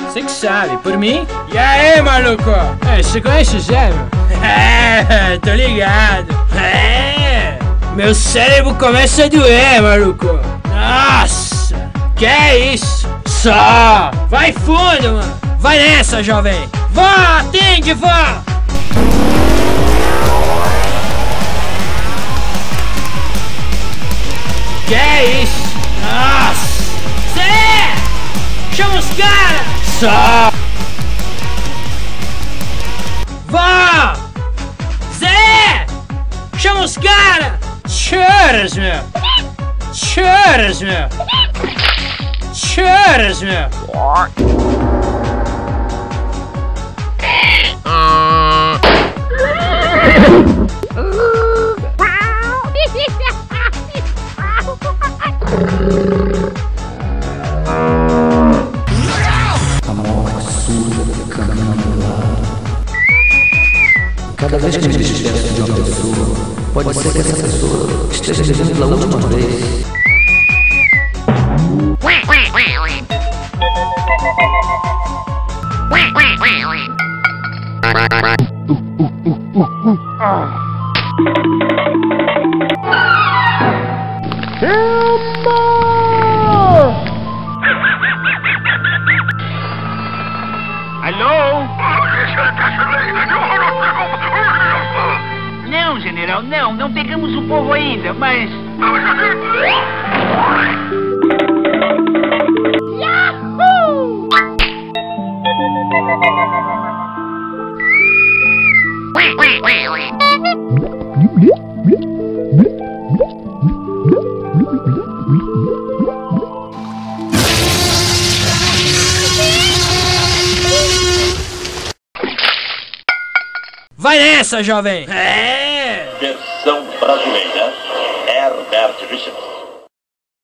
Você que sabe, por mim? E aí, maluco? Você conhece o Zé, meu? Tô ligado. Meu cérebro começa a doer, maluco. Nossa, que é isso? Só! Vai fundo, mano. Vai nessa, jovem. Vó, atende, vó. Que é isso? Nossa! Zé! Chama os caras! Só! Vó! Zé! Chama os caras! Choras, meu! Choras, meu! Choras, meu! Cada vez que me despeço de uma pessoa, pode ser que essa pessoa esteja vivendo pela última vez. Alô? Não, general, não pegamos o povo ainda, mas... Yahoo! Vai nessa, jovem! Versão brasileira, Herbert Richards.